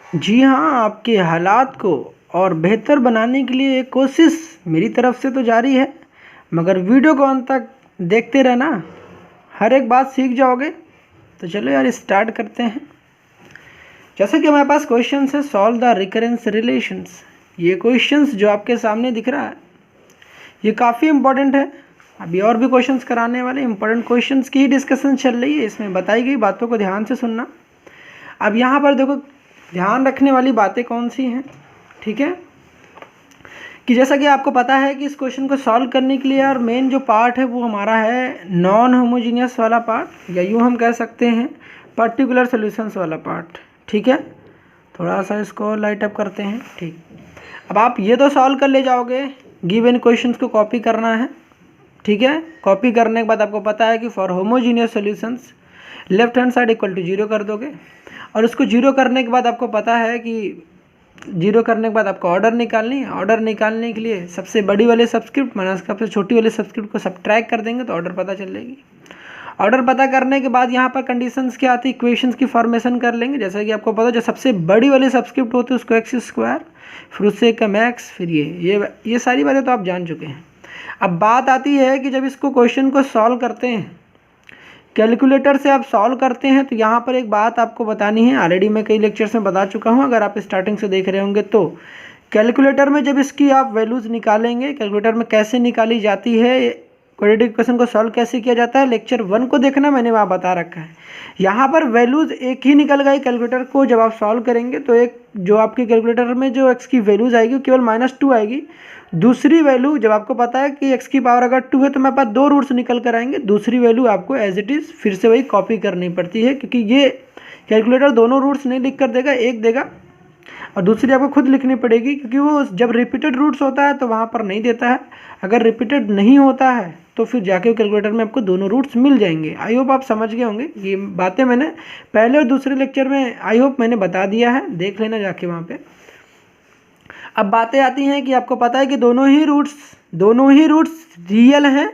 जी हाँ, आपके हालात को और बेहतर बनाने के लिए कोशिश मेरी तरफ से तो जारी है, मगर वीडियो को अंत तक देखते रहना, हर एक बात सीख जाओगे। तो चलो यार स्टार्ट करते हैं। जैसे कि हमारे पास क्वेश्चन है, सॉल्व द रिकरेंस रिलेशंस। ये क्वेश्चंस जो आपके सामने दिख रहा है ये काफ़ी इंपॉर्टेंट है। अभी और भी क्वेश्चंस कराने वाले इंपॉर्टेंट क्वेश्चंस की ही डिस्कशन चल रही है, इसमें बताई गई बातों को ध्यान से सुनना। अब यहाँ पर देखो ध्यान रखने वाली बातें कौन सी हैं, ठीक है, कि जैसा कि आपको पता है कि इस क्वेश्चन को सॉल्व करने के लिए और मेन जो पार्ट है वो हमारा है नॉन होमोजीनियस वाला पार्ट, या यूँ हम कह सकते हैं पर्टिकुलर सॉल्यूशंस वाला पार्ट। ठीक है, थोड़ा सा इसको लाइट अप करते हैं। ठीक, अब आप ये तो सॉल्व कर ले जाओगे, गिवन क्वेश्चंस को कॉपी करना है। ठीक है, कॉपी करने के बाद आपको पता है कि for homogeneous solutions left hand side equal to 0 कर दोगे, और उसको 0 करने के बाद आपको पता है कि 0 करने के बाद आपको ऑर्डर निकालनी है। ऑर्डर निकालने के लिए सबसे बड़ी वाले सब्सक्रिप्ट माइनस सबसे छोटी वाले सब्सक्रिप्ट को सब्ट्रैक्ट कर देंगे तो ऑर्डर पता चल जाएगी। ऑर्डर पता करने के बाद यहाँ पर कंडीशंस क्या आती है, इक्वेशंस की फॉर्मेशन कर लेंगे। जैसा कि आपको पता जो सबसे बड़ी वाली सब्सक्रिप्ट होती है उसको एक्स स्क्वायर, फिर उससे कम एक्स, फिर ये सारी बातें तो आप जान चुके हैं। अब बात आती है कि जब इसको क्वेश्चन को सॉल्व करते हैं, कैलकुलेटर से आप सॉल्व करते हैं, तो यहाँ पर एक बात आपको बतानी है। ऑलरेडी मैं कई लेक्चर्स में बता चुका हूँ, अगर आप स्टार्टिंग से देख रहे होंगे तो कैलकुलेटर में जब इसकी आप वैल्यूज़ निकालेंगे, कैलकुलेटर में कैसे निकाली जाती है, क्वाड्रेटिक इक्वेशन को सॉल्व कैसे किया जाता है, लेक्चर 1 को देखना, मैंने वहाँ बता रखा है। यहाँ पर वैल्यूज़ एक ही निकल गई कैलकुलेटर को जब आप सॉल्व करेंगे, तो एक जो आपके कैलकुलेटर में जो एक्स की वैल्यूज़ आएगी केवल -2 आएगी। दूसरी वैल्यू जब आपको पता है कि एक्स की पावर अगर 2 है तो मेरे पास 2 रूट्स निकल कर आएंगे, दूसरी वैल्यू आपको एज इट इज़ फिर से वही कॉपी करनी पड़ती है, क्योंकि ये कैलकुलेटर दोनों रूट्स नहीं लिख कर देगा, एक देगा और दूसरी आपको खुद लिखनी पड़ेगी, क्योंकि वो जब रिपीटेड रूट्स होता है तो वहाँ पर नहीं देता है। अगर रिपीटेड नहीं होता है तो फिर जाके कैलकुलेटर में आपको दोनों रूट्स मिल जाएंगे। आई होप आप समझ गए होंगे, ये बातें मैंने पहले और दूसरे लेक्चर में आई होप मैंने बता दिया है, देख लेना जाके वहाँ पे। अब बातें आती हैं कि आपको पता है कि दोनों ही रूट्स रियल हैं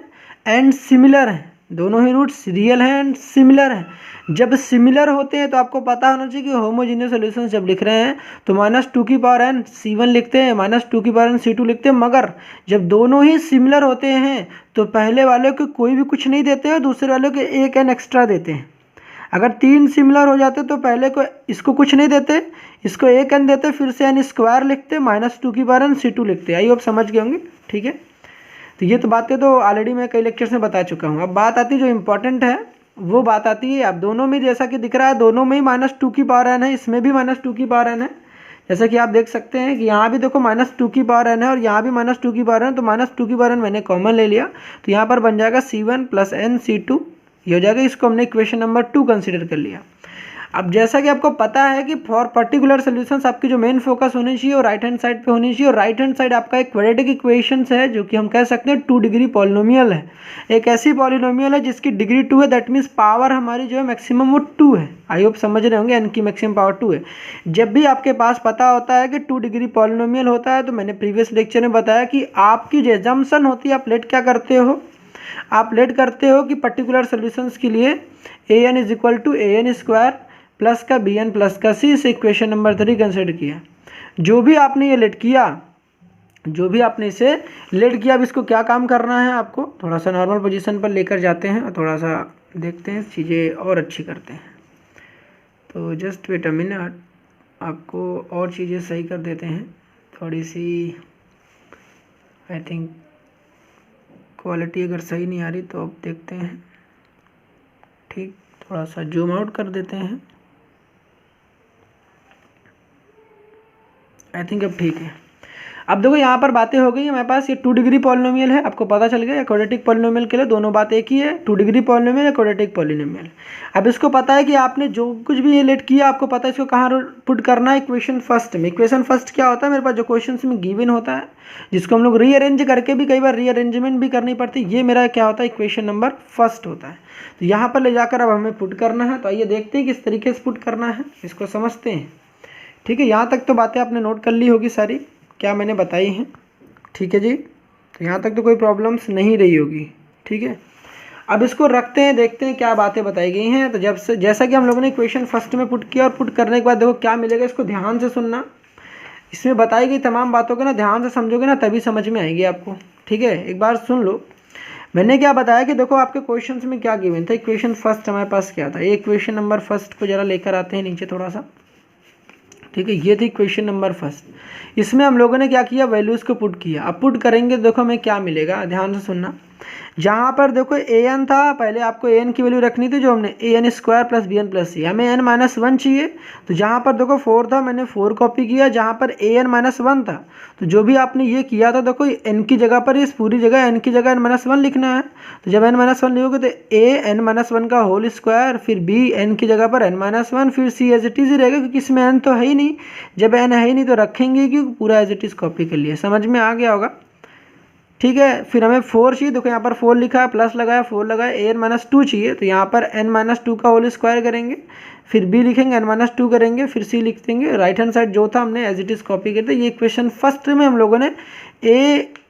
एंड सिमिलर हैं। दोनों ही रूट्स रियल हैं एंड सिमिलर हैं। जब सिमिलर होते हैं तो आपको पता होना चाहिए कि होमोजीनियस सॉल्यूशंस जब लिख रहे हैं तो -2 की पावर n c1 लिखते हैं, -2 की पावर n c2 लिखते हैं। मगर जब दोनों ही सिमिलर होते हैं तो पहले वाले को कोई भी कुछ नहीं देते हैं, दूसरे वाले को एक n एक्स्ट्रा देते हैं। अगर 3 सिमिलर हो जाते तो पहले को इसको कुछ नहीं देते, इसको एक n देते, फिर से n स्क्वायर लिखते, -2 की पावर n c2 लिखते। आई होप समझ गए होंगे, ठीक है। तो ये तो बातें तो ऑलरेडी मैं कई लेक्चर्स में बता चुका हूँ। अब बात आती है जो इम्पोर्टेंट है, वो बात आती है अब दोनों में, जैसा कि दिख रहा है दोनों में ही -2 की पावर n है, इसमें भी -2 की पावर n है। जैसा कि आप देख सकते हैं कि यहाँ भी देखो -2 की पावर n है और यहाँ भी -2 की पावर n, तो -2 की पावर n मैंने कॉमन ले लिया, तो यहाँ पर बन जाएगा c1 + n c2, ये हो जाएगा। इसको हमने इक्वेशन नंबर 2 कंसीडर कर लिया। अब जैसा कि आपको पता है कि फॉर पर्टिकुलर सॉल्यूशंस आपकी जो मेन फोकस होनी चाहिए वो राइट हैंड साइड पे होनी चाहिए, और राइट हैंड साइड आपका एक क्वाड्रेटिक इक्वेशंस है जो कि हम कह सकते हैं 2 डिग्री पॉलिनोमियल है। एक ऐसी पॉलिनोमियल है जिसकी डिग्री 2 है, दैट मीन्स पावर हमारी जो है मैक्सिमम वो 2 है। आई होप समझ रहे होंगे, n की मैक्सिमम पावर 2 है। जब भी आपके पास पता होता है कि 2 डिग्री पॉलिनोमियल होता है, तो मैंने प्रीवियस लेक्चर में बताया कि आपकी जो एजम्पशन होती है, आप लेट क्या करते हो, आप लेट करते हो कि पर्टिकुलर सॉल्यूशंस के लिए an = an² प्लस का bn प्लस का c, इसे इक्वेशन नंबर 3 कंसिडर किया। जो भी आपने ये लेट किया, जो भी आपने इसे लेट किया, अब इसको क्या काम करना है, आपको थोड़ा सा नॉर्मल पोजीशन पर लेकर जाते हैं और थोड़ा सा देखते हैं चीज़ें और अच्छी करते हैं। तो जस्ट वेट अ मिनट, आपको और चीज़ें सही कर देते हैं थोड़ी सी। आई थिंक क्वालिटी अगर सही नहीं आ रही तो अब देखते हैं, ठीक, थोड़ा सा जूम आउट कर देते हैं। आई थिंक अब ठीक है। अब देखो यहाँ पर बातें हो गई हमारे पास, ये 2 डिग्री पॉलिनोमियल है, आपको पता चल गया। क्वाड्रेटिक पॉलिनोमियल के लिए दोनों बात एक ही है, 2 डिग्री पॉलिनोमियल या क्वाड्रेटिक पॉलिनोमियल। अब इसको पता है कि आपने जो कुछ भी ये लेट किया, आपको पता है इसको कहाँ पुट करना है, इक्वेशन फर्स्ट में। इक्वेशन फर्स्ट क्या होता है, मेरे पास जो क्वेश्चन में गिवन होता है, जिसको हम लोग रीअरेंज करके भी कई बार रीअरेंजमेंट भी करनी पड़ती है, ये मेरा क्या होता है, इक्वेशन नंबर फर्स्ट होता है। तो यहाँ पर ले जाकर अब हमें पुट करना है। तो आइए देखते हैं किस तरीके से पुट करना है, इसको समझते हैं। ठीक है, यहाँ तक तो बातें आपने नोट कर ली होगी सारी, क्या मैंने बताई हैं, ठीक है जी। तो यहाँ तक तो कोई प्रॉब्लम्स नहीं रही होगी, ठीक है। अब इसको रखते हैं, देखते हैं क्या बातें बताई गई हैं। तो जैसा कि हम लोगों ने इक्वेशन फर्स्ट में पुट किया और पुट करने के बाद देखो क्या मिलेगा, इसको ध्यान से सुनना। इसमें बताई गई तमाम बातों को ना ध्यान से समझोगे ना तभी समझ में आएगी आपको, ठीक है। एक बार सुन लो, मैंने क्या बताया कि देखो आपके क्वेश्चन में क्या गिवन था। इक्वेशन फर्स्ट हमारे पास क्या था, ये इक्वेशन नंबर फर्स्ट को जरा लेकर आते हैं नीचे थोड़ा सा, ठीक है। ये थी इक्वेशन नंबर फर्स्ट। इसमें हम लोगों ने क्या किया, वैल्यूज़ को पुट किया। अब पुट करेंगे देखो हमें क्या मिलेगा, ध्यान से सुनना। जहाँ पर देखो an था, पहले आपको an की वैल्यू रखनी थी, जो हमने an square plus bn plus c, हमें n माइनस 1 चाहिए। तो जहाँ पर देखो 4 था, मैंने 4 कॉपी किया। जहाँ पर an माइनस 1 था, तो जो भी आपने ये किया था देखो n की जगह पर, इस पूरी जगह n की जगह n माइनस 1 लिखना है। तो जब n माइनस 1 लिखोगे तो a n माइनस 1 का होल स्क्वायर, फिर b n की जगह पर n माइनस 1, फिर c एज इट इज़ ही रहेगा, क्योंकि इसमें n तो है ही नहीं। जब n है ही नहीं तो रखेंगे क्योंकि पूरा एज इट इज़ कॉपी कर लिया। समझ में आ गया होगा, ठीक है। फिर हमें 4 चाहिए, देखो यहाँ पर 4 लिखा है, प्लस लगाया, 4 लगाया। an माइनस 2 चाहिए, तो यहाँ पर n माइनस 2 का होल स्क्वायर करेंगे, फिर b लिखेंगे, n माइनस 2 करेंगे, फिर c लिख देंगे। राइट हैंड साइड जो था हमने एज इट इज़ कॉपी करते। ये इक्वेशन फर्स्ट में हम लोगों ने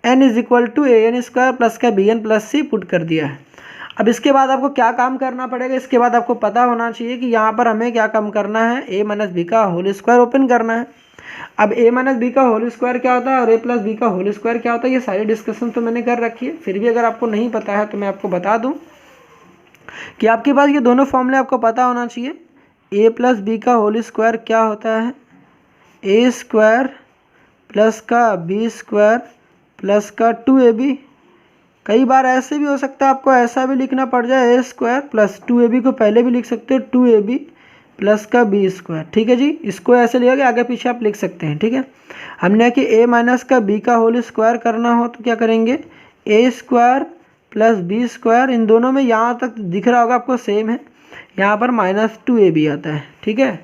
an is equal to an square plus का bn प्लस c पुट कर दिया है। अब इसके बाद आपको क्या काम करना पड़ेगा, इसके बाद आपको पता होना चाहिए कि यहाँ पर हमें क्या काम करना है, a माइनस बी का होल स्क्वायर ओपन करना है। अब a माइनस बी का होल स्क्वायर क्या होता है और a प्लस बी का होल स्क्वायर क्या होता है, ये सारी डिस्कशन तो मैंने कर रखी है। फिर भी अगर आपको नहीं पता है तो मैं आपको बता दूं कि आपके पास ये दोनों फॉर्मूले आपको पता होना चाहिए। a प्लस बी का होल स्क्वायर क्या होता है, a स्क्वायर प्लस का b स्क्वायर प्लस का 2ab। कई बार ऐसे भी हो सकता है, आपको ऐसा भी लिखना पड़ जाए, a स्क्वायर प्लस 2ab को पहले भी लिख सकते हो 2ab प्लस का बी स्क्वायर, ठीक है जी। इसको ऐसे लिया गया, आगे पीछे आप लिख सकते हैं, ठीक है। हमने कि a माइनस का b का होल स्क्वायर करना हो तो क्या करेंगे, a square plus B square. इन दोनों में यहाँ तक दिख रहा होगा आपको सेम है, यहाँ पर माइनस 2ab आता है, ठीक है।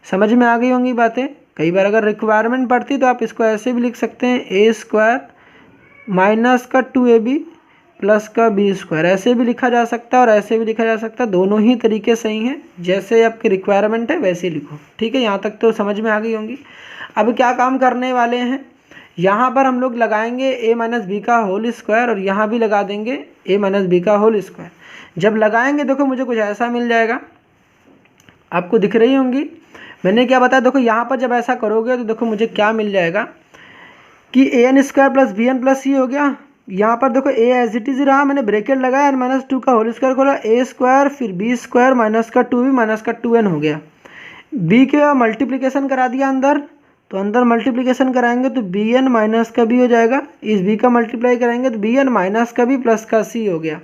समझ में आ गई होंगी बातें। कई बार अगर रिक्वायरमेंट पड़ती तो आप इसको ऐसे भी लिख सकते हैं, a स्क्वायर माइनस का 2ab प्लस का बी स्क्वायर। ऐसे भी लिखा जा सकता है और ऐसे भी लिखा जा सकता है, दोनों ही तरीके सही हैं। जैसे आपकी रिक्वायरमेंट है वैसे ही लिखो, ठीक है। यहाँ तक तो समझ में आ गई होंगी। अब क्या काम करने वाले हैं, यहाँ पर हम लोग लगाएंगे a माइनस बी का होल स्क्वायर और यहाँ भी लगा देंगे a माइनस बी का होल स्क्वायर। जब लगाएंगे देखो मुझे कुछ ऐसा मिल जाएगा, आपको दिख रही होंगी। मैंने क्या बताया, देखो यहाँ पर जब ऐसा करोगे तो देखो मुझे क्या मिल जाएगा कि an square plus bn plus c हो गया। यहाँ पर देखो a एज इट इज रहा, मैंने ब्रैकेट लगाया, n माइनस 2 का होल स्क्वायर खोला, a स्क्वायर फिर b स्क्वायर माइनस का 2b माइनस का 2n हो गया। b के मल्टीप्लिकेशन करा दिया अंदर, तो अंदर मल्टीप्लिकेशन कराएंगे तो bn माइनस का b हो जाएगा। इस b का मल्टीप्लाई कराएंगे तो bn माइनस का b प्लस का c हो गया।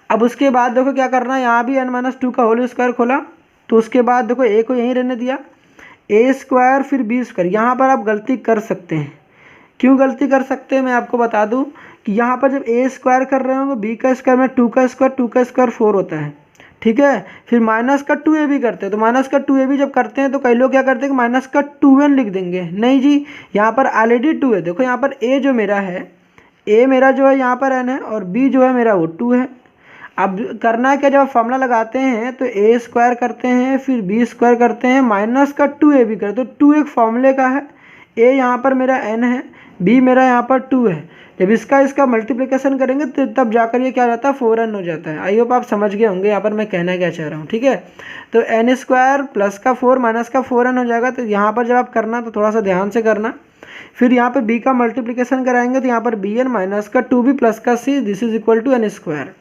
अब उसके बाद देखो क्या करना है, यहाँ भी n माइनस 2 का होल स्क्वायर खोला, तो उसके बाद देखो a को यहीं रहने दिया, a स्क्वायर फिर b स्क्वायर। यहाँ पर आप गलती कर सकते हैं। क्यों गलती कर सकते हैं, मैं आपको बता दूं कि यहाँ पर जब a स्क्वायर कर रहे होंगे, b का स्क्वायर में 2 का स्क्वायर 4 होता है, ठीक है। फिर माइनस का 2ab करते हैं, तो माइनस का 2ab जब करते हैं तो कई लोग क्या करते हैं कि माइनस का 2n लिख देंगे। नहीं जी, यहाँ पर ऑलरेडी 2 है। देखो यहाँ पर a जो मेरा है, a मेरा जो है यहाँ पर n है और b जो है मेरा वो 2 है। अब करना है क्या, जब आप फॉर्मूला लगाते हैं तो a स्क्वायर करते हैं, फिर b स्क्वायर करते हैं, माइनस का 2ab करते हैं। तो 2 एक फॉर्मूले का है, a यहाँ पर मेरा n है, b मेरा यहाँ पर 2 है। जब इसका मल्टीप्लिकेशन करेंगे तो तब जाकर ये क्या हो जाता है, 4n हो जाता है। आई होप आप समझ गए होंगे यहाँ पर मैं कहना क्या चाह रहा हूँ, ठीक है। तो n स्क्वायर प्लस का 4 माइनस का 4n हो जाएगा। तो यहाँ पर जब आप करना तो थोड़ा सा ध्यान से करना। फिर यहाँ पर b का मल्टीप्लिकेशन कराएंगे तो यहाँ पर bn माइनस का 2b प्लस का c, this is equal to n square.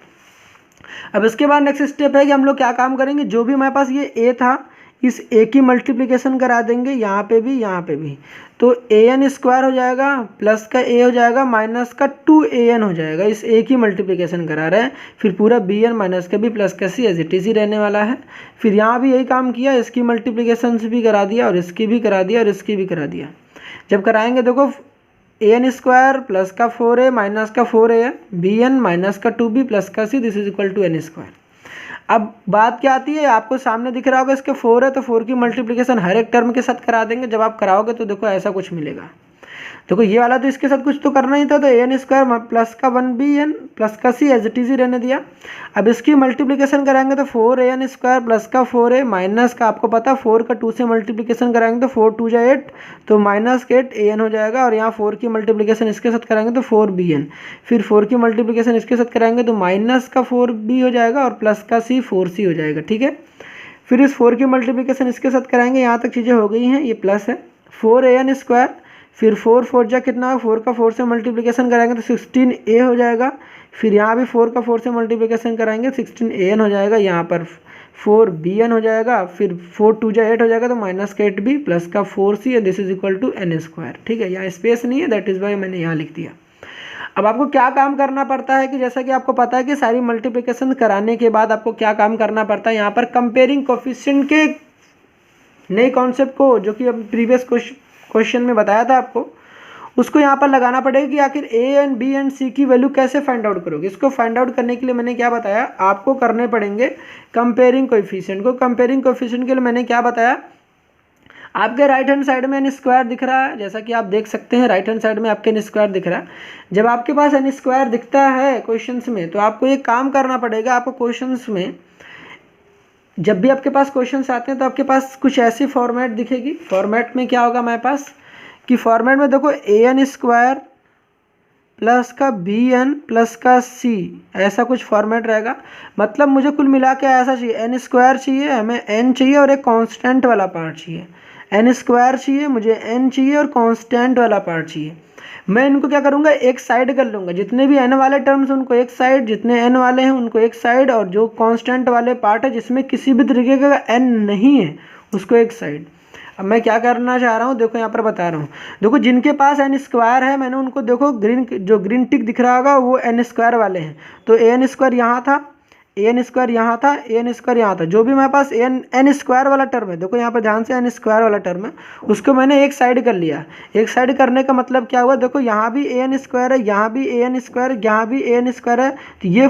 अब इसके बाद नेक्स्ट स्टेप है कि हम लोग क्या काम करेंगे, जो भी हमारे पास ये a था, इस a की मल्टीप्लिकेशन करा देंगे, यहाँ पे भी यहाँ पे भी। तो an स्क्वायर हो जाएगा प्लस का a हो जाएगा माइनस का 2an हो जाएगा। इस a की मल्टीप्लिकेशन करा रहे हैं, फिर पूरा bn माइनस का b प्लस का c एज इट इज ही रहने वाला है। फिर यहाँ भी यही काम किया, इसकी मल्टीप्लिकेशन भी करा दिया और इसकी भी करा दिया और इसकी भी करा दिया। जब कराएंगे देखो an स्क्वायर प्लस का 4a माइनस का 4an, bn माइनस का 2b प्लस का c, this is equal to n square. अब बात क्या आती है, आपको सामने दिख रहा होगा इसके 4 है तो 4 की मल्टीप्लिकेशन हर एक टर्म के साथ करा देंगे। जब आप कराओगे तो देखो ऐसा कुछ मिलेगा। देखो ये वाला तो इसके साथ कुछ तो करना ही था, तो एन स्क्वायर प्लस का 1bn प्लस का सी एज इट इज ही रहने दिया। अब इसकी मल्टीप्लिकेशन कराएंगे तो 4an स्क्वायर प्लस का 4a माइनस का, आपको पता 4 का 2 से मल्टीप्लिकेशन कराएंगे तो 4 2 जा 8, तो माइनस 8an हो जाएगा। और यहाँ 4 की मल्टीप्लिकेशन इसके साथ कराएंगे तो 4bn, फिर 4 की मल्टीप्लिकेशन इसके साथ कराएंगे तो माइनस का 4b हो जाएगा और प्लस का c 4c हो जाएगा। ठीक है, फिर इस 4 की मल्टीप्लिकेशन इसके साथ कराएंगे, यहाँ तक चीज़ें हो गई हैं, ये प्लस है 4an स्क्वायर, फिर 4 4 जा कितना है 4 का 4 से मल्टीप्लिकेशन कराएंगे तो 16a हो जाएगा। फिर यहाँ भी 4 का 4 से मल्टीप्लिकेशन कराएंगे 16an हो जाएगा, यहाँ पर 4bn हो जाएगा, फिर 4 2 जा 8 हो जाएगा तो माइनस का 8b प्लस का 4c and this is equal to n square. ठीक है, यहाँ स्पेस नहीं है, दैट इज़ वाई मैंने यहाँ लिख दिया। अब आपको क्या काम करना पड़ता है कि जैसा कि आपको पता है कि सारी मल्टीप्लिकेशन कराने के बाद आपको क्या काम करना पड़ता है, यहाँ पर कंपेयरिंग कोफिशिएंट के नए कॉन्सेप्ट को जो कि अब प्रीवियस क्वेश्चन में बताया था आपको, उसको यहाँ पर लगाना पड़ेगा कि आखिर ए एंड बी एंड सी की वैल्यू कैसे फाइंड आउट करोगे। इसको फाइंड आउट करने के लिए मैंने क्या बताया, आपको करने पड़ेंगे कंपेयरिंग कोएफिशिएंट को। कंपेयरिंग कोएफिशिएंट के लिए मैंने क्या बताया, आपके राइट हैंड साइड में एन स्क्वायर दिख रहा है, जैसा कि आप देख सकते हैं राइट हैंड साइड में आपके एन स्क्वायर दिख रहा है। जब आपके पास एन स्क्वायर दिखता है क्वेश्चंस में तो आपको एक काम करना पड़ेगा, आपको क्वेश्चंस में जब भी आपके पास क्वेश्चंस आते हैं तो आपके पास कुछ ऐसी फॉर्मेट दिखेगी। फॉर्मेट में क्या होगा हमारे पास कि फॉर्मेट में देखो ए एन स्क्वायर प्लस का बी एन प्लस का सी, ऐसा कुछ फॉर्मेट रहेगा। मतलब मुझे कुल मिला के ऐसा चाहिए, एन स्क्वायर चाहिए, हमें एन चाहिए और एक कांस्टेंट वाला पार्ट चाहिए। एन स्क्वायर चाहिए, मुझे एन चाहिए और कांस्टेंट वाला पार्ट चाहिए। मैं इनको क्या करूँगा, एक साइड कर लूँगा, जितने भी एन वाले टर्म्स उनको एक साइड, जितने एन वाले हैं उनको एक साइड, और जो कांस्टेंट वाले पार्ट है जिसमें किसी भी तरीके का एन नहीं है उसको एक साइड। अब मैं क्या करना चाह रहा हूँ, देखो यहाँ पर बता रहा हूँ, देखो जिनके पास एन स्क्वायर है मैंने उनको देखो जो ग्रीन टिक दिख रहा होगा वो एन स्क्वायर वाले हैं। तो ए एन स्क्वायर यहाँ था, ए एन स्क्वायर यहाँ था, ए एन स्क्वायर यहाँ था, जो भी मेरे पास एन स्क्वायर वाला टर्म है, देखो यहाँ पर ध्यान से एन स्क्वायर वाला टर्म है, उसको मैंने एक साइड कर लिया। एक साइड करने का मतलब क्या हुआ, देखो यहाँ भी ए एन स्क्वायर है, यहाँ भी ए एन स्क्वायर है, यहाँ भी ए एन स्क्वायर है, तो ये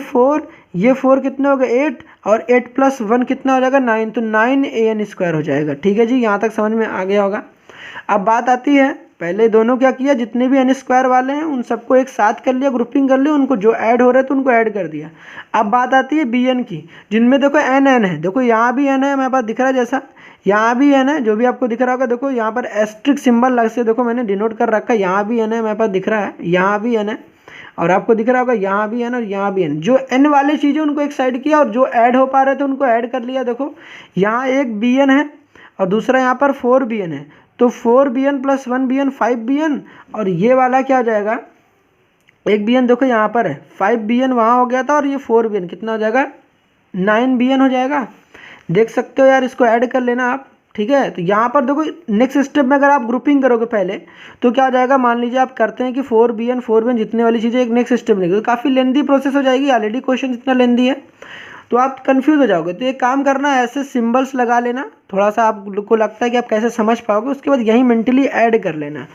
4 कितने हो गए 8, और 8 + 1 कितना हो जाएगा 9, तो 9 ए एन स्क्वायर हो जाएगा। ठीक है जी, यहाँ तक समझ में आ गया होगा। अब बात आती है, पहले दोनों क्या किया, जितने भी एन स्क्वायर वाले हैं उन सबको एक साथ कर लिया, ग्रुपिंग कर लिया, उनको जो ऐड हो रहे थे उनको ऐड कर दिया। अब बात आती है बी एन की, जिनमें देखो एन है, देखो यहाँ भी एन है मेरे पास दिख रहा है, जैसा यहाँ भी एन है, जो भी आपको दिख रहा होगा, देखो यहाँ पर एस्ट्रिक सिंबल लग से देखो मैंने डिनोट कर रखा है, यहाँ भी एन है मेरे पास दिख रहा है, यहाँ भी एन है, और आपको दिख रहा होगा यहाँ भी एन और यहाँ भी एन। जो एन वाली चीज़ें उनको एक साइड किया और जो ऐड हो पा रहे थे उनको ऐड कर लिया। देखो यहाँ एक बी एन है और दूसरा यहाँ पर 4bn है, तो 4bn + 1bn 5bn, और ये वाला क्या हो जाएगा, एक bn देखो यहाँ पर है, 5bn वहाँ हो गया था, और ये 4bn कितना हो जाएगा 9bn हो जाएगा। देख सकते हो यार, इसको ऐड कर लेना आप। ठीक है, तो यहाँ पर देखो नेक्स्ट स्टेप में अगर आप ग्रुपिंग करोगे पहले तो क्या हो जाएगा, मान लीजिए आप करते हैं कि 4bn जितने वाली चीज़ें एक नेक्स्ट स्टेप में, तो काफ़ी लेंदी प्रोसेस हो जाएगी, ऑलरेडी क्वेश्चन इतना लेंदी है तो आप कंफ्यूज हो जाओगे। तो एक काम करना, ऐसे सिंबल्स लगा लेना, थोड़ा सा आपको लगता है कि आप कैसे समझ पाओगे, उसके बाद यहीं मेंटली ऐड कर लेना।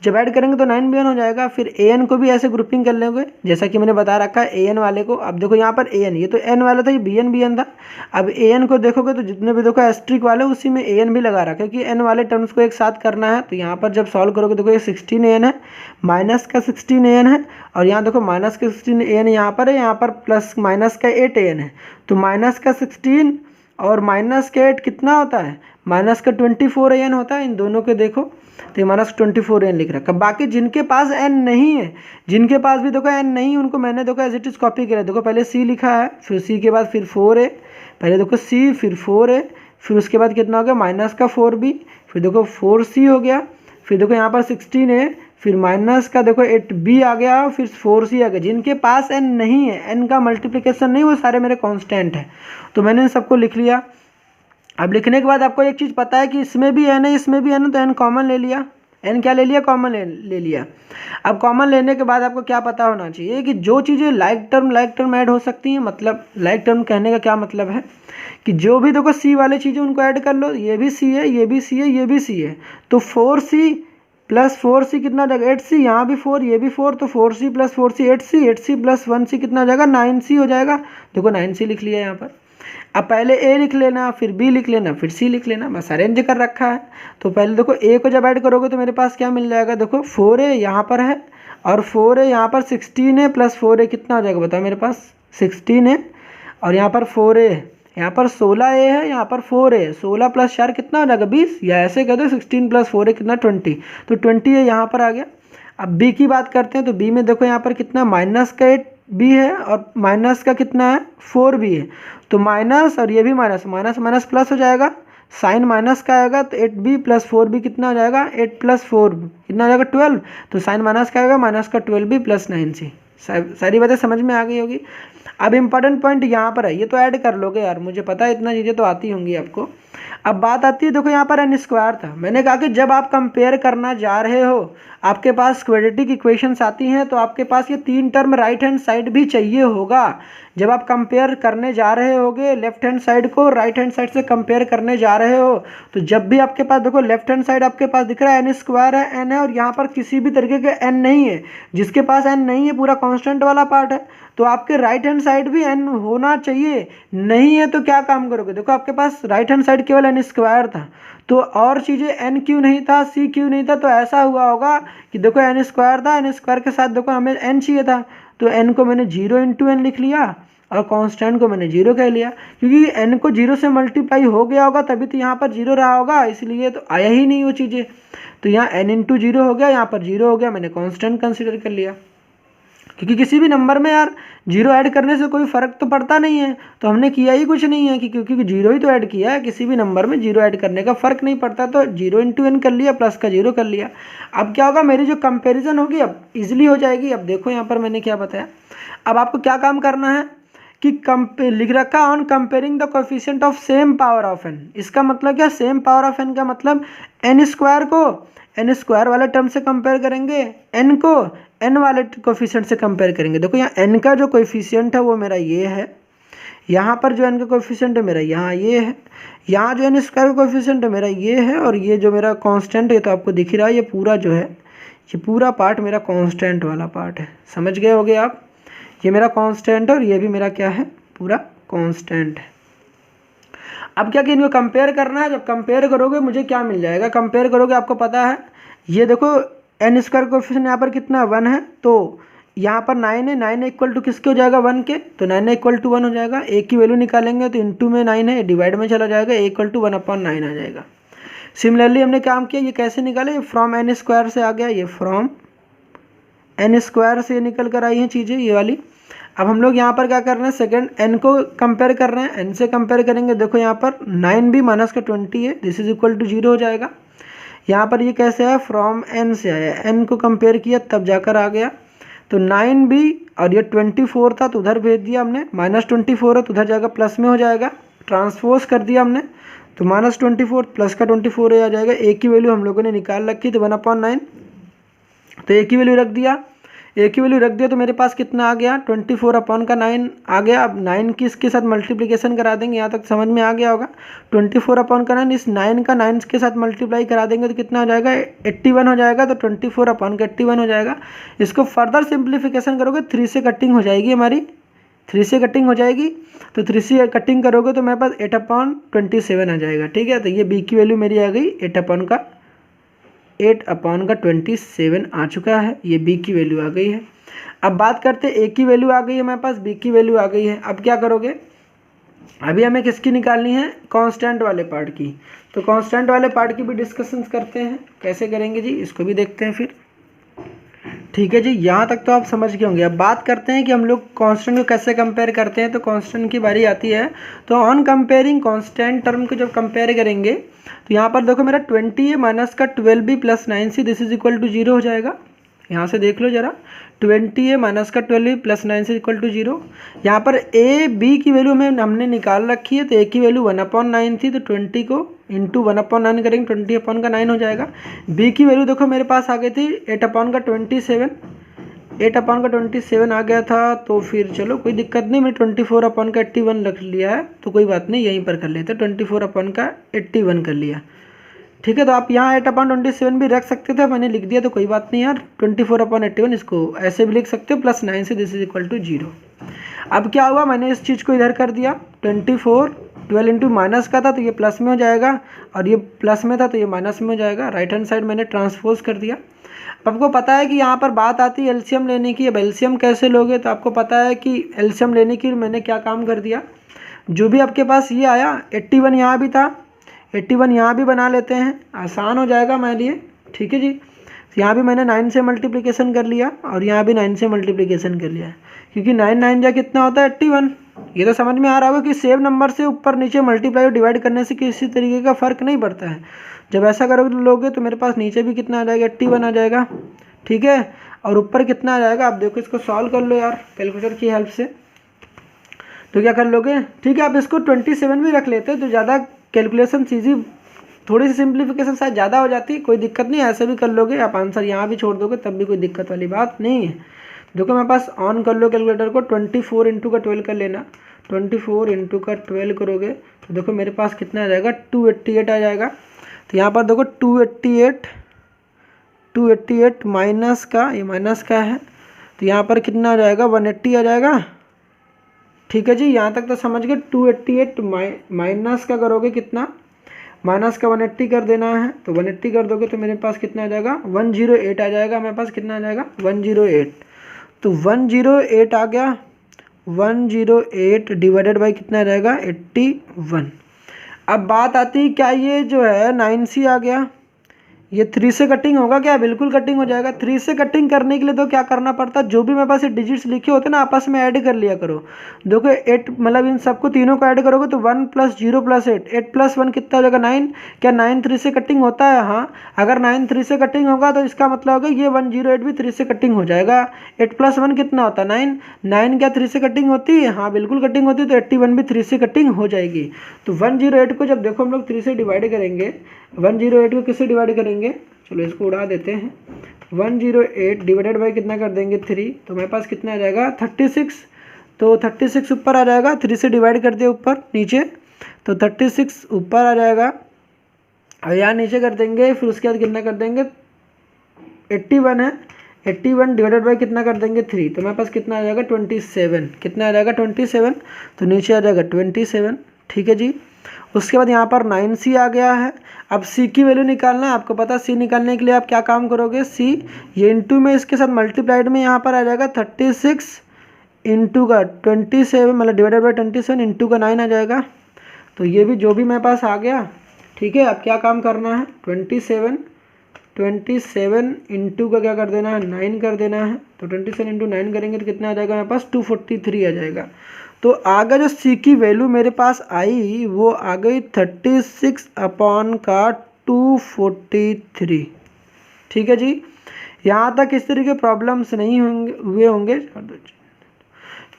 जब ऐड करेंगे तो 9bn हो जाएगा। फिर an को भी ऐसे ग्रुपिंग कर लेंगे जैसा कि मैंने बता रखा है an वाले को। अब देखो यहाँ पर an, ये तो n वाला था, ये bn था। अब an को देखोगे तो जितने भी देखो एस्ट्रिक वाले उसी में an भी लगा रखा है, क्योंकि n वाले टर्म्स को एक साथ करना है। तो यहाँ पर जब सॉल्व करोगे देखो ये 16an है, माइनस का 16an है, और यहाँ देखो माइनस का 16an यहाँ पर है, यहाँ पर प्लस माइनस का 8an है। तो माइनस का 16 और माइनस का 8 कितना होता है, माइनस का 24an होता है। इन दोनों के देखो तो ये माइनस 24an लिख रखा। बाकी जिनके पास n नहीं है, जिनके पास भी देखो n नहीं, उनको मैंने देखो एज इट इज कॉपी किया। देखो पहले c लिखा है, फिर c के बाद फिर 4a, पहले देखो c फिर 4a, फिर उसके बाद कितना हो गया माइनस का 4b, फिर देखो 4c हो गया, फिर देखो यहाँ पर 16a, फिर माइनस का देखो 8b आ गया, फिर 4c आ गया। जिनके पास n नहीं है, n का मल्टीप्लिकेशन नहीं, वो सारे मेरे कांस्टेंट हैं, तो मैंने इन सबको लिख लिया। अब लिखने के बाद आपको एक चीज़ पता है कि इसमें भी n है, इसमें भी n है, तो n कॉमन ले लिया। n क्या ले लिया, कॉमन ले लिया। अब कॉमन लेने के बाद आपको क्या पता होना चाहिए कि जो चीज़ें लाइक टर्म ऐड हो सकती हैं, मतलब लाइक टर्म कहने का क्या मतलब है कि जो भी देखो c वाले चीज़ें उनको ऐड कर लो, ये भी c है, ये भी c है, ये भी c है, तो 4c + 4c कितना हो जाएगा 8c, यहाँ भी 4, ये भी 4, तो 4c + 4c 8c, 8c + 1c कितना हो जाएगा 9c हो जाएगा। देखो 9c लिख लिया यहाँ पर। अब पहले ए लिख लेना, फिर बी लिख लेना, फिर सी लिख लेना, बस अरेंज कर रखा है। तो पहले देखो ए को जब ऐड करोगे तो मेरे पास क्या मिल जाएगा, देखो 4a यहाँ पर है और 4a यहाँ पर 16a प्लस 4a कितना हो जाएगा बताओ मेरे पास 16a, और यहाँ पर 4a यहाँ पर 16a है, यहाँ पर 4a, 16 प्लस 4 कितना हो जाएगा 20, या ऐसे कह दो 16 प्लस 4a कितना 20, तो 20a यहाँ पर आ गया। अब बी की बात करते हैं तो बी में देखो यहाँ पर कितना माइनस का 8b है और माइनस का कितना है 4b है, तो माइनस और ये भी माइनस, माइनस माइनस प्लस हो जाएगा, साइन माइनस का आएगा तो 8b प्लस 4b कितना हो जाएगा 8 प्लस 4 कितना हो जाएगा 12, तो साइन माइनस का आएगा माइनस का 12b प्लस 9c। सारी बातें समझ में आ गई होगी। अब इम्पॉर्टेंट पॉइंट यहाँ पर है, ये तो ऐड कर लोगे यार, मुझे पता है इतना चीज़ें तो आती होंगी आपको। अब बात आती है देखो यहाँ पर एन स्क्वायर था, मैंने कहा कि जब आप कंपेयर करना जा रहे हो, आपके पास क्वाड्रेटिक इक्वेशंस आती हैं तो आपके पास ये 3 टर्म राइट हैंड साइड भी चाहिए होगा। जब आप कंपेयर करने जा रहे होगे लेफ्ट हैंड साइड को राइट हैंड साइड से कंपेयर करने जा रहे हो, तो जब भी आपके पास देखो लेफ्ट हैंड साइड आपके पास दिख रहा है एन स्क्वायर है, एन है, और यहाँ पर किसी भी तरीके के एन नहीं है, जिसके पास एन नहीं है पूरा कांस्टेंट वाला पार्ट है, तो आपके राइट हैंड साइड भी एन होना चाहिए। नहीं है तो क्या काम करोगे, देखो आपके पास राइट हैंड साइड केवल एन स्क्वायर था, तो और चीज़ें एन क्यों नहीं था, सी क्यों नहीं था, तो ऐसा हुआ होगा कि देखो एन स्क्वायर था, एन स्क्वायर के साथ देखो हमें एन चाहिए था, तो एन को मैंने 0 इंटू एन लिख लिया और कांस्टेंट को मैंने 0 कह लिया, क्योंकि एन को 0 से मल्टीप्लाई हो गया होगा तभी तो यहाँ पर 0 रहा होगा, इसलिए तो आया ही नहीं वो चीज़ें, तो यहाँ एन इंटू 0 हो गया, यहाँ पर 0 हो गया, मैंने कांस्टेंट कंसिडर कर लिया। क्योंकि किसी भी नंबर में यार 0 ऐड करने से कोई फ़र्क तो पड़ता नहीं है, तो हमने किया ही कुछ नहीं है कि क्योंकि 0 ही तो ऐड किया है, किसी भी नंबर में 0 ऐड करने का फ़र्क नहीं पड़ता, तो 0 इंटू एन कर लिया प्लस का 0 कर लिया। अब क्या होगा, मेरी जो कंपैरिजन होगी अब ईजिली हो जाएगी। अब देखो यहाँ पर मैंने क्या बताया, अब आपको क्या काम करना है कि लिख रखा on comparing the coefficient of same power of n. इसका मतलब क्या, सेम पावर ऑफ एन का मतलब एन स्क्वायर को एन स्क्वायर वाले टर्म से कंपेयर करेंगे, एन को एन वाले कोएफिशिएंट से कंपेयर करेंगे। देखो यहाँ एन का जो कोएफिशिएंट है वो मेरा ये है, यहाँ पर जो एन का कोएफिशिएंट है मेरा यहाँ ये है, यहाँ जो एन स्क्वायर का कोएफिशिएंट है मेरा ये है, और ये जो मेरा कांस्टेंट है तो आपको दिख ही रहा है, ये पूरा जो है ये पूरा पार्ट मेरा कांस्टेंट वाला पार्ट है। समझ गए होगे आप, ये मेरा कांस्टेंट है और ये भी मेरा क्या है, पूरा कांस्टेंट है। अब क्या कि इनको कंपेयर करना है, जब कंपेयर करोगे मुझे क्या मिल जाएगा, कंपेयर करोगे आपको पता है, ये देखो एन स्क्वायर कोएफिशिएंट यहाँ पर कितना 1 है, तो यहाँ पर 9 है, 9 इक्वल टू किसके हो जाएगा 1 के, तो 9 इक्वल टू 1 हो जाएगा। ए की वैल्यू निकालेंगे तो इंटू में 9 है, डिवाइड में चला जाएगा, ए इक्वल टू 1/9 आ जाएगा। सिमिलरली हमने काम किया, ये कैसे निकाले, ये फ्रॉम एन स्क्वायर से आ गया, ये फ्रॉम एन स्क्वायर से निकल कर आई हैं चीज़ें ये वाली। अब हम लोग यहाँ पर क्या कर रहे हैं, सेकंड एन को कंपेयर कर रहे हैं, एन से कंपेयर करेंगे, देखो यहाँ पर 9 भी माइनस का 20 है, दिस इज इक्वल टू 0 हो जाएगा। यहाँ पर ये कैसे आया, फ्रॉम एन से आया, एन को कंपेयर किया तब जाकर आ गया, तो 9 भी और ये 24 था तो उधर भेज दिया हमने, -24 है तो उधर जाएगा प्लस में हो जाएगा, ट्रांसपोज कर दिया हमने, तो -24 प्लस का 24 आ जाएगा। ए की वैल्यू हम लोगों ने निकाल रखी तो 1/9, तो ए की वैल्यू रख दिया, ए की वैल्यू रख दिया तो मेरे पास कितना आ गया 24/9 आ गया। अब 9 की इसके साथ मल्टीप्लिकेशन करा देंगे, यहाँ तक समझ में आ गया होगा। 24/9 इस 9 का 9 के साथ मल्टीप्लाई करा देंगे तो कितना हो जाएगा 81 हो जाएगा, तो 24/81 हो जाएगा। इसको फर्दर सिंप्लीफिकेशन करोगे 3 से कटिंग हो जाएगी हमारी, 3 से कटिंग हो जाएगी, तो 3 से कटिंग करोगे तो मेरे पास 8/27 आ जाएगा। ठीक है, तो ये बी की वैल्यू मेरी आ गई 8/27 आ चुका है, ये बी की वैल्यू आ गई है। अब बात करते हैं ए की वैल्यू आ गई है हमारे पास, बी की वैल्यू आ गई है। अब क्या करोगे, अभी हमें किसकी निकालनी है, कांस्टेंट वाले पार्ट की। तो कांस्टेंट वाले पार्ट की भी डिस्कशंस करते हैं, कैसे करेंगे जी इसको भी देखते हैं फिर। ठीक है जी, यहाँ तक तो आप समझ गए होंगे। अब बात करते हैं कि हम लोग कांस्टेंट को कैसे कंपेयर करते हैं। तो कांस्टेंट की बारी आती है, तो ऑन कंपेयरिंग कांस्टेंट टर्म को जब कंपेयर करेंगे तो यहाँ पर देखो मेरा 20 है माइनस का 12b plus 9c, this is equal to 0 हो जाएगा। यहाँ से देख लो जरा, 20 है माइनस का 12b plus 9c equal to 0। यहाँ पर ए बी की वैल्यू में हमने निकाल रखी है, तो ए की वैल्यू 1/9 थी, तो 20 को इंटू 1/9 करेंगे 20/9 हो जाएगा। बी की वैल्यू देखो मेरे पास आ गई थी 8/27, 8/27 आ गया था, तो फिर चलो कोई दिक्कत नहीं, मैं 24/81 रख लिया है, तो कोई बात नहीं, यहीं पर कर लेते, 24/81 कर लिया। ठीक है, तो आप यहाँ 8/27 भी रख सकते थे, मैंने लिख दिया तो कोई बात नहीं यार, 24/81 इसको ऐसे भी लिख सकते हो प्लस 9 से, दिस इज इक्वल टू 0। अब क्या हुआ, मैंने इस चीज़ को इधर कर दिया, 24 12 इंटू माइनस का था तो ये प्लस में हो जाएगा, और ये प्लस में था तो ये माइनस में हो जाएगा। राइट हैंड साइड मैंने ट्रांसपोज कर दिया। अब आपको पता है कि यहाँ पर बात आती है एलसीएम लेने की। अब एलसीएम कैसे लोगे, तो आपको पता है कि एलसीएम लेने की मैंने क्या काम कर दिया, जो भी आपके पास ये आया 81 यहाँ भी था, 81 यहाँ भी बना लेते हैं, आसान हो जाएगा मेरे लिए। ठीक है जी, तो यहाँ भी मैंने 9 से मल्टीप्लिकेशन कर लिया और यहाँ भी 9 से मल्टीप्लिकेशन कर लिया, क्योंकि 9 9 जा कितना होता है 81। ये तो समझ में आ रहा होगा कि सेम नंबर से ऊपर नीचे मल्टीप्लाई और डिवाइड करने से किसी तरीके का फ़र्क नहीं पड़ता है। जब ऐसा करोगे लोगे तो मेरे पास नीचे भी कितना आ जाएगा 81 आ जाएगा। ठीक है, और ऊपर कितना आ जाएगा, आप देखो इसको सॉल्व कर लो यार कैलकुलेटर की हेल्प से। तो क्या कर लोगे, ठीक है, आप इसको 27 भी रख लेते तो ज़्यादा कैलकुलेशन चीज़ी, थोड़ी सी सिंप्लीफिकेशन शायद ज़्यादा हो जाती, कोई दिक्कत नहीं, ऐसे भी कर लोगे आप, आंसर यहाँ भी छोड़ दोगे तब भी कोई दिक्कत वाली बात नहीं है। देखो मेरे पास ऑन कर लो कैलकुलेटर को, 24 इंटू का 12 कर लेना, 24 इंटू का 12 करोगे तो देखो मेरे पास कितना आ जाएगा 288 आ जाएगा। तो यहाँ पर देखो 288 माइनस का, ये माइनस का है तो यहाँ पर कितना आ जाएगा 180 आ जाएगा। ठीक है जी, यहाँ तक तो समझ गए। 288 माइनस का करोगे कितना, माइनस का 180 कर देना है, तो 180 कर दोगे तो मेरे पास कितना आ जाएगा 108 आ जाएगा। मेरे पास कितना आ जाएगा 108, तो 108 आ गया, 108 डिवाइडेड बाई कितना आ जाएगा 81। अब बात आती है क्या ये जो है 9C आ गया, ये 3 से कटिंग होगा क्या, बिल्कुल कटिंग हो जाएगा। 3 से कटिंग करने के लिए तो क्या करना पड़ता है, जो भी मेरे पास ये डिजिट्स लिखे होते हैं ना आपस में ऐड कर लिया करो। देखो 8 मतलब इन सबको तीनों को ऐड करोगे तो 1 + 0 + 8, 8 + 1 कितना हो जाएगा 9। क्या 9 3 से कटिंग होता है, हाँ, अगर 9 3 से कटिंग होगा तो इसका मतलब होगा ये 108 भी 3 से कटिंग हो जाएगा। 8 + 1 कितना होता है 9, 9 क्या 3 से कटिंग होती है, हाँ बिल्कुल कटिंग होती है, तो 81 भी 3 से कटिंग हो जाएगी। तो 108 को जब देखो हम लोग 3 से डिवाइड करेंगे, 108 को किससे डिवाइड करेंगे, चलो इसको उड़ा देते हैं, 108 डिवाइडेड बाई कितना कर देंगे 3, तो मेरे पास कितना आ जाएगा 36। तो 36 ऊपर आ जाएगा, 3 से डिवाइड कर दिया ऊपर नीचे, तो 36 ऊपर आ जाएगा और यहाँ नीचे कर देंगे, फिर उसके बाद कितना कर देंगे 81 है, 81 डिवाइडेड बाई कितना कर देंगे 3, तो मेरे पास कितना आ जाएगा 27, कितना आ जाएगा 27, तो नीचे आ जाएगा 27। ठीक है जी, उसके बाद यहाँ पर 9C आ गया है। अब C की वैल्यू निकालना है, आपको पता है C निकालने के लिए आप क्या काम करोगे, C ये इंटू में इसके साथ मल्टीप्लाइड में यहाँ पर आ जाएगा 36 इंटू का 27 मतलब डिवाइडेड बाई 27 इंटू का 9 आ जाएगा। तो ये भी जो भी मेरे पास आ गया। ठीक है, अब क्या काम करना है 27 इंटू का क्या कर देना है 9 कर देना है, तो 27 इंटू 9 करेंगे तो कितना आ जाएगा मेरे पास 243 आ जाएगा। तो आगे जो C की वैल्यू मेरे पास आई वो आ गई 36/243। ठीक है जी, यहाँ तक इस तरह के प्रॉब्लम्स नहीं हुए होंगे।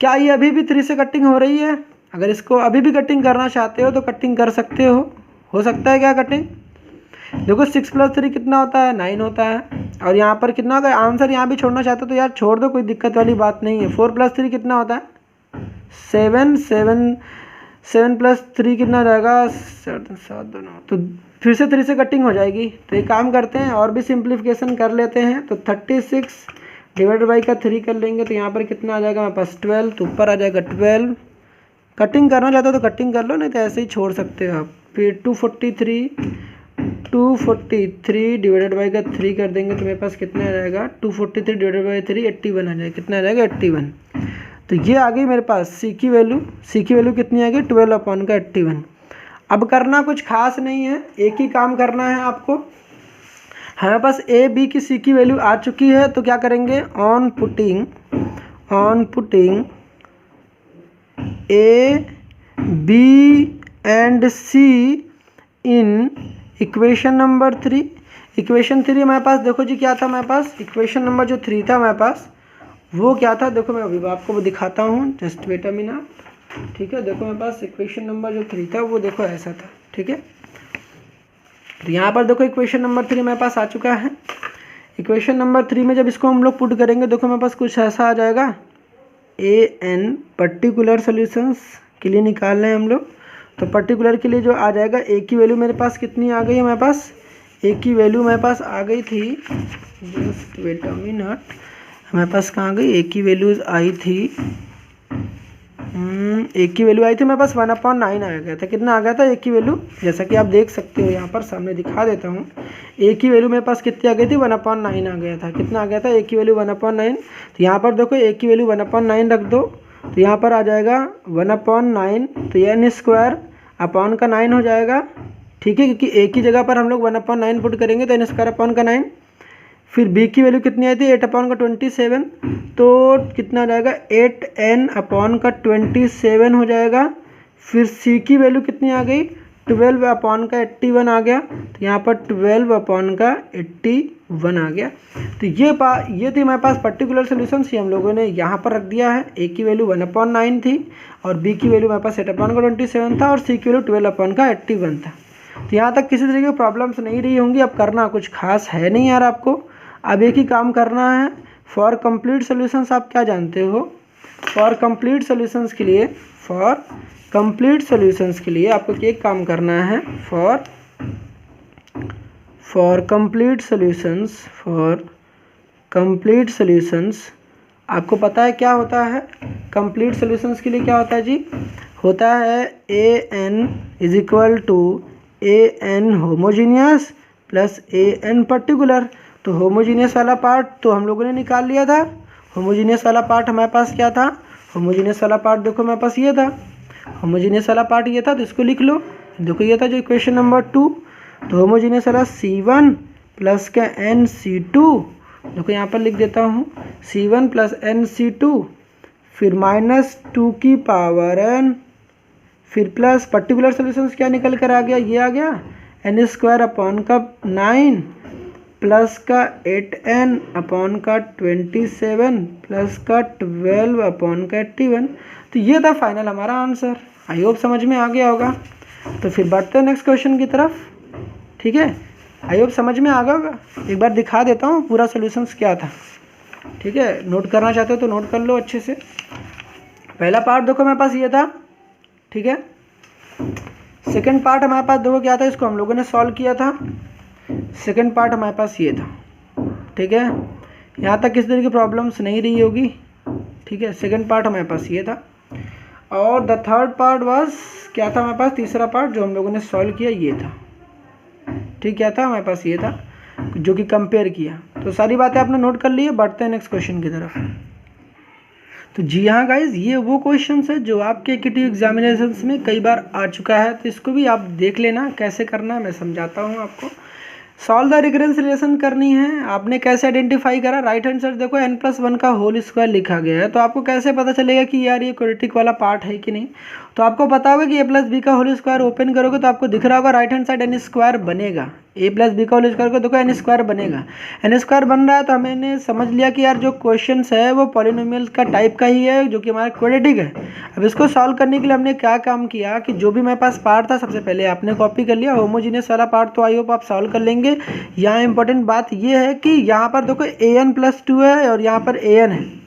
क्या ये अभी भी 3 से कटिंग हो रही है, अगर इसको अभी भी कटिंग करना चाहते हो तो कटिंग कर सकते हो सकता है क्या कटिंग। देखो 6 + 3 कितना होता है 9 होता है, और यहाँ पर कितना होगा, आंसर यहाँ भी छोड़ना चाहते हो तो यार छोड़ दो, कोई दिक्कत वाली बात नहीं है। 4 + 3 कितना होता है 7 + 3 कितना रहेगा 7 दोनों, तो फिर से 3 से कटिंग हो जाएगी। तो एक काम करते हैं और भी सिंप्लीफिकेशन कर लेते हैं, तो 36 डिवाइडेड बाई का 3 कर लेंगे तो यहाँ पर कितना आ जाएगा हमारे पास 12, तो ऊपर आ जाएगा 12। कटिंग करना चाहते हो तो कटिंग कर लो, नहीं तो ऐसे ही छोड़ सकते हो आप। फिर 243 डिवाइडेड बाई का 3 कर देंगे तो मेरे पास कितना आ जाएगा 243 डिवाइडेड बाई 3 81 आ जाएगा, कितना आ जाएगा 81। तो ये आ गई मेरे पास C की वैल्यू कितनी आ गई 12/81। अब करना कुछ खास नहीं है, एक ही काम करना है आपको। हमारे पास A B की C की वैल्यू आ चुकी है, तो क्या करेंगे on putting A B and C in equation number 3। Equation 3 हमारे पास देखो जी क्या था, हमारे पास इक्वेशन नंबर जो 3 था हमारे पास वो क्या था, देखो मैं अभी आपको दिखाता हूँ, जस्ट वेट अ मिनट। ठीक है, देखो मेरे पास इक्वेशन नंबर जो 3 था वो देखो ऐसा था। ठीक है, तो यहाँ पर देखो इक्वेशन नंबर 3 मेरे पास आ चुका है। इक्वेशन नंबर 3 में जब इसको हम लोग पुट करेंगे देखो मेरे पास कुछ ऐसा आ जाएगा, AN पर्टिकुलर सोल्यूशंस के लिए निकाल रहे हैं हम लोग। तो पर्टिकुलर के लिए जो आ जाएगा A की वैल्यू मेरे पास कितनी आ गई है, मेरे पास A की वैल्यू मेरे पास आ गई थी, जस्ट वेट अ मिनट, हमारे पास कहाँ गई A की वैल्यूज आई थी एक की वैल्यू आई थी मेरे पास 1/9 आ गया था। कितना आ गया था एक की वैल्यू, जैसा कि आप देख सकते हो यहाँ पर सामने दिखा देता हूँ। एक की वैल्यू मेरे पास कितनी आ गई थी 1/9 आ गया था। कितना आ गया था एक की वैल्यू 1/9। तो यहाँ पर देखो एक की वैल्यू 1/9 रख दो, तो यहाँ पर आ जाएगा 1/9, तो n स्क्वायर अपॉन का 9 हो जाएगा। ठीक है, क्योंकि एक ही जगह पर हम लोग 1/9 पुट करेंगे तो n स्क्वायर अपॉन का 9। फिर b की वैल्यू कितनी आई थी 8/27, तो कितना आ जाएगा 8n/27 हो जाएगा। फिर c की वैल्यू कितनी आ गई 12/81 आ गया, तो यहाँ पर 12/81 आ गया। तो ये थी हमारे पास पर्टिकुलर सोल्यूशन, ये हम लोगों ने यहाँ पर रख दिया है। a की वैल्यू 1/9 थी और b की वैल्यू हमारे पास 8/27 था और c की वैल्यू 12/81 था। तो यहाँ तक किसी तरीके की प्रॉब्लम्स नहीं रही होंगी। अब करना कुछ खास है नहीं यार आपको, अब एक ही काम करना है। फॉर कंप्लीट सॉल्यूशंस आप क्या जानते हो, फॉर कंप्लीट सॉल्यूशंस के लिए आपको एक काम करना है। फॉर कंप्लीट सॉल्यूशंस आपको पता है क्या होता है। कंप्लीट सॉल्यूशंस के लिए क्या होता है जी, होता है an is equal to an homogeneous plus an particular. तो होमोजीनियस वाला पार्ट तो हम लोगों ने निकाल लिया था। होमोजीनियस वाला पार्ट हमारे पास क्या था, होमोजीनियस वाला पार्ट देखो हमारे पास ये था, होमोजीनियस वाला पार्ट ये था, तो इसको लिख लो। देखो ये था जो इक्वेशन नंबर 2। तो होमोजीनियस वाला C1 प्लस का NC2, देखो यहाँ पर लिख देता हूँ C1 प्लस NC2, फिर -2 की पावर n, फिर प्लस पर्टिकुलर सोल्यूशंस क्या निकल कर आ गया, ये आ गया n स्क्वायर अपॉन का 9 प्लस का 8n/27 प्लस का 12/81। तो ये था फाइनल हमारा आंसर। आई होप समझ में आ गया होगा। तो फिर बढ़ते हैं नेक्स्ट क्वेश्चन की तरफ। ठीक है, आई होप समझ में आ गया होगा। एक बार दिखा देता हूँ पूरा सोल्यूशंस क्या था। ठीक है, नोट करना चाहते हो तो नोट कर लो अच्छे से। पहला पार्ट देखो मेरे पास ये था। ठीक है, सेकंड पार्ट हमारे पास देखो क्या था, इसको हम लोगों ने सॉल्व किया था। सेकंड पार्ट हमारे पास ये था। ठीक है, यहाँ तक किस तरह की प्रॉब्लम्स नहीं रही होगी। ठीक है, सेकंड पार्ट हमारे पास ये था। और द थर्ड पार्ट वाज क्या था हमारे पास, तीसरा पार्ट जो हम लोगों ने सॉल्व किया ये था। ठीक, क्या था हमारे पास ये था जो कि कंपेयर किया। तो सारी बातें आपने नोट कर ली है। बढ़ते हैं नेक्स्ट क्वेश्चन की तरफ। तो जी हाँ गाइज, ये वो क्वेश्चन है जो आपके एकेटिव एग्जामिनेशंस में कई बार आ चुका है। तो इसको भी आप देख लेना कैसे करना है, मैं समझाता हूँ आपको। सॉल्व द रिकरेंस रिलेशन करनी है। आपने कैसे आइडेंटिफाई करा, राइट हैंड साइड देखो n+1 का होल स्क्वायर लिखा गया है। तो आपको कैसे पता चलेगा कि यार ये क्वाड्रेटिक वाला पार्ट है कि नहीं। तो आपको पता होगा कि a+b का होल स्क्वायर ओपन करोगे तो आपको दिख रहा होगा right hand side n square बनेगा। a+b का होल स्क्वायर को देखो n स्क्वायर बनेगा, n स्क्वायर बन रहा है। तो हमने समझ लिया कि यार जो क्वेश्चन है वो पॉलिनोमियल का टाइप का ही है जो कि हमारा क्वाड्रेटिक है। अब इसको सॉल्व करने के लिए हमने क्या काम किया कि जो भी मेरे पास पार्ट था सबसे पहले आपने कॉपी कर लिया। होमोजीनियस वाला पार्ट तो आई होप आप सॉल्व कर लेंगे। यहाँ इंपॉर्टेंट बात ये है कि यहाँ पर देखो an+2 है और यहाँ पर an है।